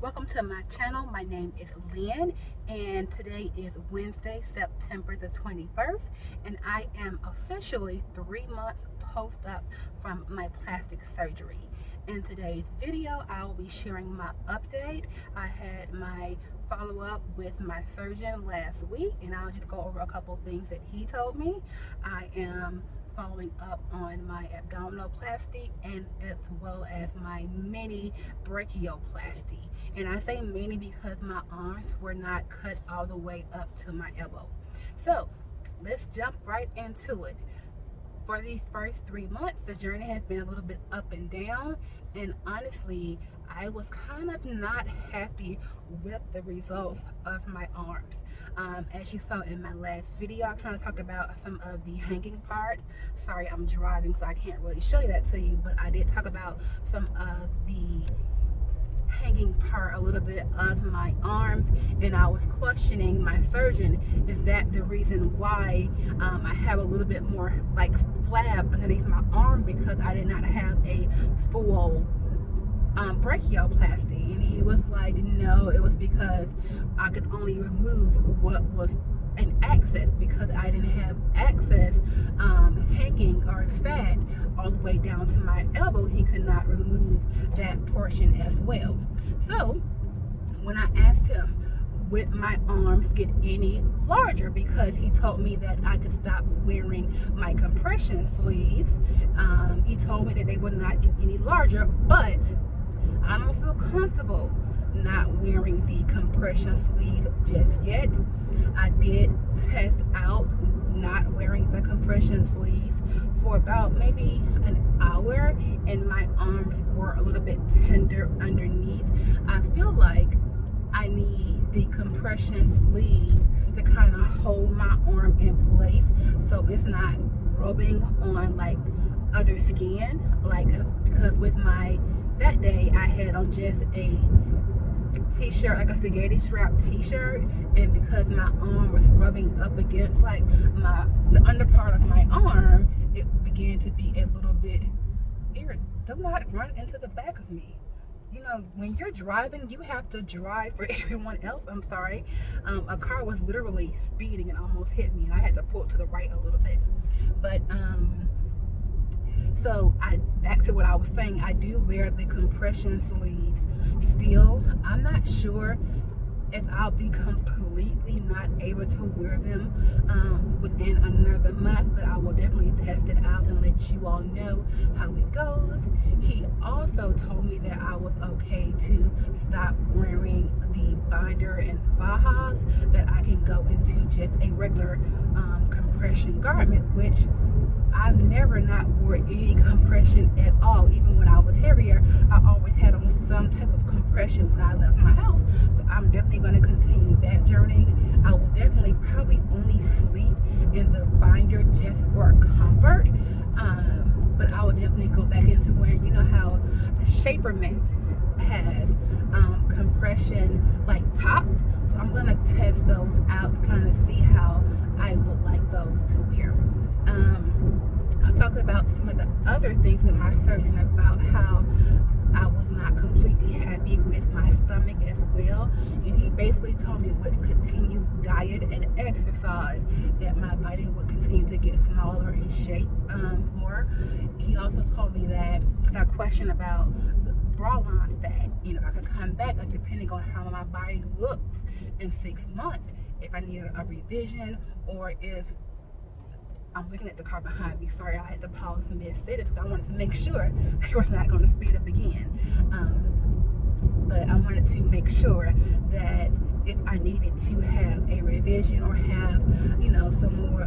Welcome to my channel. My name is Lynn, and today is Wednesday, September the 21st, and I am officially 3 months post-op from my plastic surgery. In today's video, I will be sharing my update. I had my follow-up with my surgeon last week, and I'll just go over a couple things that he told me. I am following up on my abdominoplasty and as well as my mini brachioplasty. And I say mini because my arms were not cut all the way up to my elbow. So let's jump right into it. For these first 3 months, the journey has been a little bit up and down, and honestly, I was kind of not happy with the results of my arms. As you saw in my last video, I kind of talked about some of the hanging part. Sorry, I'm driving, so I can't really show you that to you, but I did talk about some of the hanging part a little bit of my arms, and I was questioning my surgeon, is that the reason why I have a little bit more like flab underneath my arm, because I did not have a full brachioplasty? And he was like, no, it was because I could only remove what was an access, because I didn't have access hanging or fat all the way down to my elbow. He could not remove that portion as well. So when I asked him, would my arms get any larger, because he told me that I could stop wearing my compression sleeves, he told me that they would not get any larger, but I don't feel comfortable not wearing the compression sleeve just yet. I did test out not wearing the compression sleeves for about maybe an hour, and my arms were a little bit tender underneath. I feel like I need the compression sleeve to kind of hold my arm in place so it's not rubbing on like other skin, like, because with my that day I had on just a t-shirt, like a spaghetti strap t-shirt, and because my arm was rubbing up against like the under part of my arm, it began to be a little bit irritating. Do not run into the back of me. You know, when you're driving, you have to drive for everyone else. I'm sorry. A car was literally speeding and almost hit me, and I had to pull to the right a little bit. But so back to what I was saying, I do wear the compression sleeves still. I'm not sure if I'll be completely not able to wear them within another month, but I will definitely test it out and let you all know how it goes. He also told me that I was okay to stop wearing the binder and fajas, that I can go into just a regular compression garment, which I've never not wore any compression at all. Even when I was heavier, I always had on some type of compression when I left my house. So I'm definitely going to continue that journey. I will definitely probably only sleep in the binder just for comfort. But I will definitely go back into wearing, you know how Shapermint has compression like tops. So I'm going to test those out to kind of see how I would like those to wear. I talked about some of the other things with my surgeon about how I was not completely happy with my stomach as well, and he basically told me with continued diet and exercise that my body would continue to get smaller in shape more. He also told me that, because I questioned about the bra line fat, you know, I could come back depending on how my body looks in 6 months, if I needed a revision, or if I'm looking at the car behind me. Sorry, I had to pause mid-sentence because I wanted to make sure it was not going to speed up again. But I wanted to make sure that if I needed to have a revision or have, you know, some more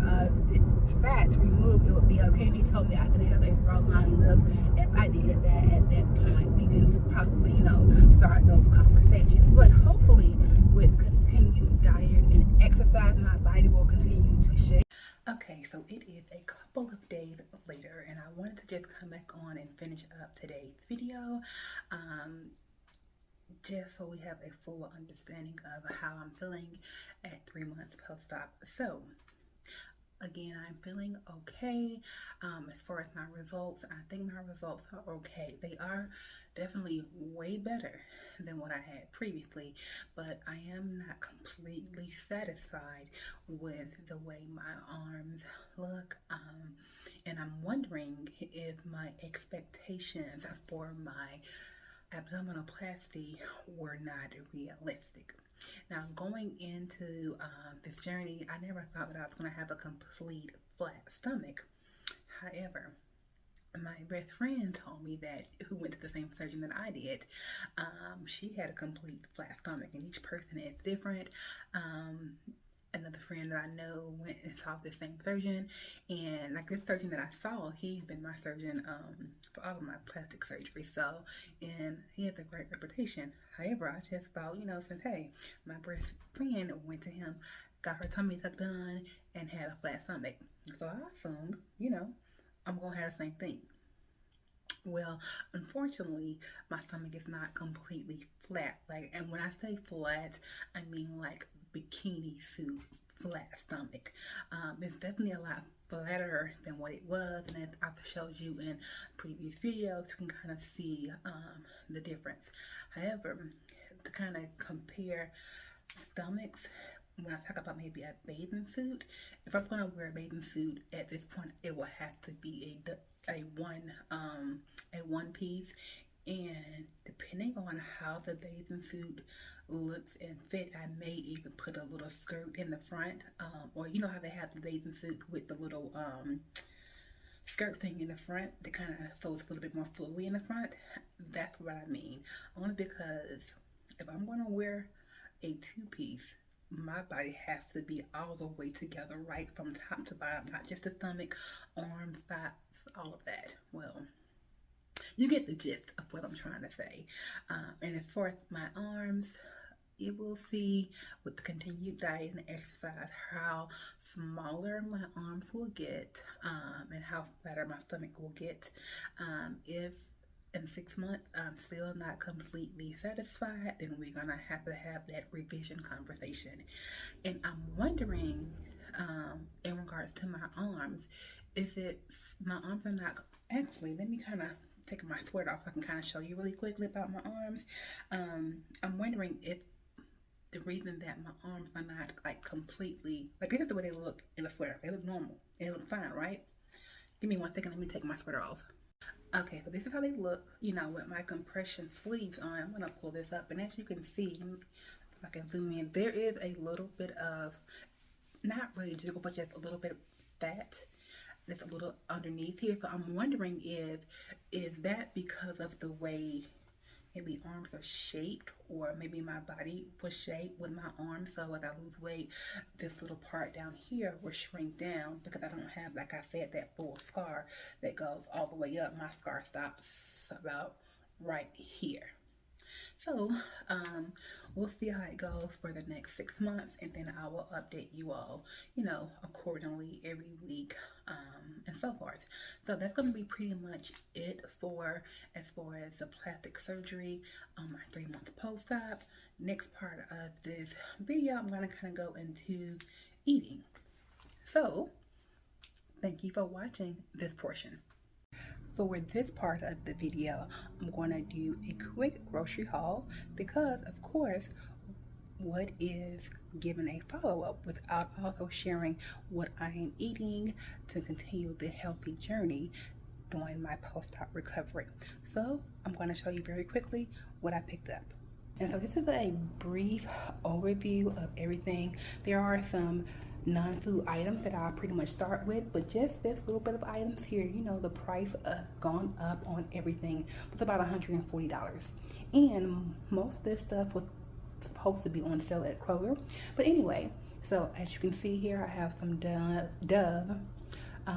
fat removed, it would be okay. And he told me I could have a bra line lift if I needed that at that point. We can probably, you know, start those conversations. But hopefully, with continued diet and exercise, my body will continue to shape. Okay, so it is a couple of days later, and I wanted to just come back on and finish up today's video, just so we have a full understanding of how I'm feeling at 3 months post-op. So, again, I'm feeling okay. As far as my results, I think my results are okay. They are definitely way better than what I had previously, but I am not completely satisfied with the way my arms look. And I'm wondering if my expectations for my abdominoplasty were not realistic. Now, going into this journey, I never thought that I was going to have a complete flat stomach. However, my best friend told me that, who went to the same surgeon that I did, she had a complete flat stomach, and each person is different. Another friend that I know went and saw the same surgeon, and like this surgeon that I saw, he's been my surgeon for all of my plastic surgery, so, and he has a great reputation. However, I just thought, since, hey, my best friend went to him, got her tummy tucked done, and had a flat stomach, so I assumed, I'm gonna have the same thing. Well, unfortunately, my stomach is not completely flat. And when I say flat, I mean like bikini suit flat stomach. It's definitely a lot flatter than what it was, and as I've showed you in previous videos, you can kind of see the difference. However, to kind of compare stomachs, when I talk about maybe a bathing suit, if I was going to wear a bathing suit at this point, it will have to be a one piece, and depending on how the bathing suit looks and fit, I may even put a little skirt in the front, or you know how they have the bathing suits with the little skirt thing in the front that kind of, so it's a little bit more flowy in the front. That's what I mean, only because if I'm going to wear a two-piece, my body has to be all the way together, right from top to bottom, not just the stomach, arms, thighs, all of that. Well, you get the gist of what I'm trying to say. And as far as my arms, you will see with the continued diet and exercise how smaller my arms will get, and how fatter my stomach will get. If in 6 months I'm still not completely satisfied, then we're gonna have that revision conversation. And I'm wondering, in regards to my arms, is it my arms are not, actually, let me kind of take my sweater off so I can kind of show you really quickly about my arms. I'm wondering if the reason that my arms are not like completely, like this is the way they look in a sweater. They look normal, they look fine, right? Give me 1 second, let me take my sweater off. Okay, so this is how they look, with my compression sleeves on. I'm gonna pull this up, and as you can see, if I can zoom in, there is a little bit of, not really jiggle, but just a little bit of fat that's a little underneath here. So I'm wondering is that because of the way maybe arms are shaped, or maybe my body was shaped with my arms, so as I lose weight, this little part down here will shrink down because I don't have, like I said, that full scar that goes all the way up. My scar stops about right here. So we'll see how it goes for the next 6 months, and then I will update you all, accordingly every week, and so forth. So that's going to be pretty much it for as far as the plastic surgery, my 3-month post-op. Next part of this video, I'm going to kind of go into eating. So thank you for watching this portion. For this part of the video, I'm going to do a quick grocery haul because, of course, what is giving a follow-up without also sharing what I am eating to continue the healthy journey during my post-op recovery. So I'm going to show you very quickly what I picked up. And so this is a brief overview of everything. There are some non-food items that I'll pretty much start with, but just this little bit of items here, the price has gone up on everything. It's about $140. And most of this stuff was supposed to be on sale at Kroger. But anyway, so as you can see here, I have some Dove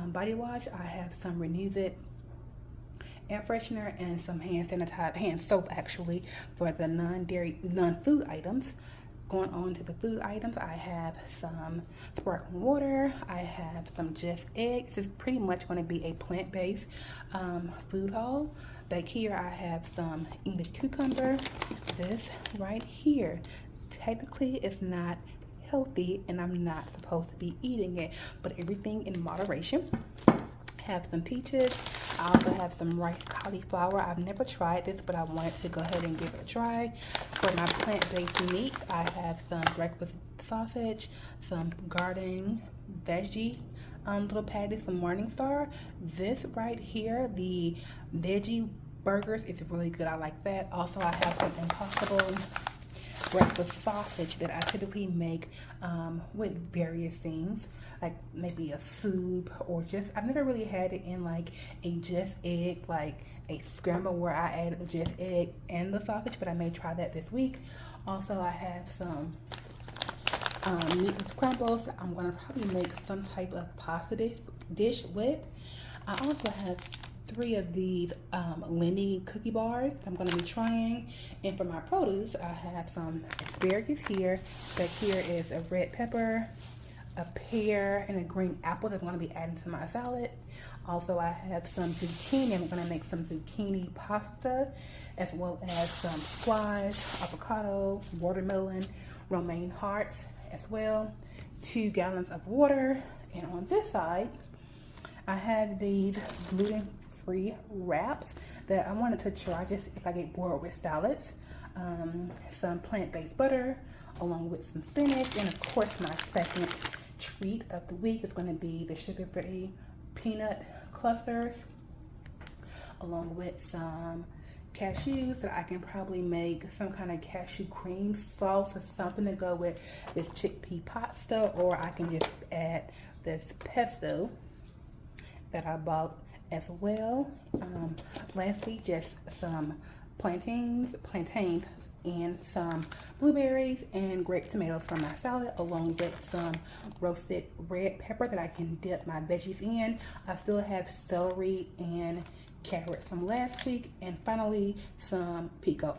body wash. I have some Renewed air freshener and some hand soap actually, for the non-food items. Going on to the food items, I have some sparkling water. I have some Just Eggs. This is pretty much going to be a plant-based food haul. Back here, I have some English cucumber. This right here, technically it's not healthy, and I'm not supposed to be eating it, but everything in moderation. Have some peaches. I also have some rice cauliflower. I've never tried this, but I wanted to go ahead and give it a try. For my plant-based meats, I have some breakfast sausage, some garden veggie little patties from Morningstar. This right here, the veggie burgers, is really good. I like that. Also, I have some Impossible breakfast sausage that I typically make with various things, like maybe a soup, or just, I've never really had it in like a just egg, like a scramble where I added the just egg and the sausage, but I may try that this week. Also, I have some meatless crumbles. I'm gonna probably make some type of pasta dish with. I also have 3 of these Lenny cookie bars that I'm going to be trying. And for my produce, I have some asparagus here. Back here is a red pepper, a pear, and a green apple that I'm going to be adding to my salad. Also, I have some zucchini. I'm going to make some zucchini pasta, as well as some squash, avocado, watermelon, romaine hearts as well. 2 gallons of water. And on this side, I have these gluten-free wraps that I wanted to try just if I get bored with salads. Some plant-based butter, along with some spinach, and of course my second treat of the week is going to be the sugar-free peanut clusters, along with some cashews that I can probably make some kind of cashew cream sauce or something to go with this chickpea pasta, or I can just add this pesto that I bought as well. Lastly, just some plantains, and some blueberries and grape tomatoes for my salad, along with some roasted red pepper that I can dip my veggies in. I still have celery and carrots from last week, and finally some pico.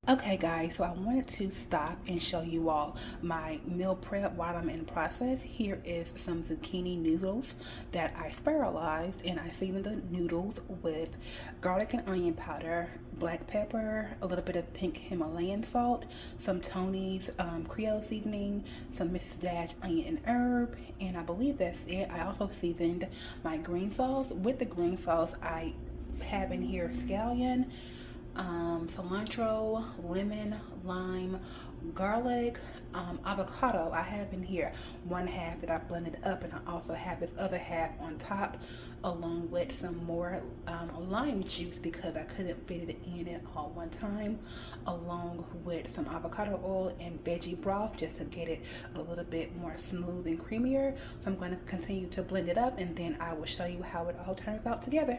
Okay guys, so I wanted to stop and show you all my meal prep while I'm in process. Here is some zucchini noodles that I spiralized, and I seasoned the noodles with garlic and onion powder, black pepper, a little bit of pink Himalayan salt, some Tony's Creole seasoning, some Mrs. Dash onion and herb, and I believe that's it. I also seasoned my green sauce. With the green sauce, I have in here scallion, cilantro, lemon, lime, garlic, avocado. I have in here 1/2 that I blended up, and I also have this other half on top, along with some more lime juice because I couldn't fit it in at all one time, along with some avocado oil and veggie broth just to get it a little bit more smooth and creamier. So I'm going to continue to blend it up, and then I will show you how it all turns out together.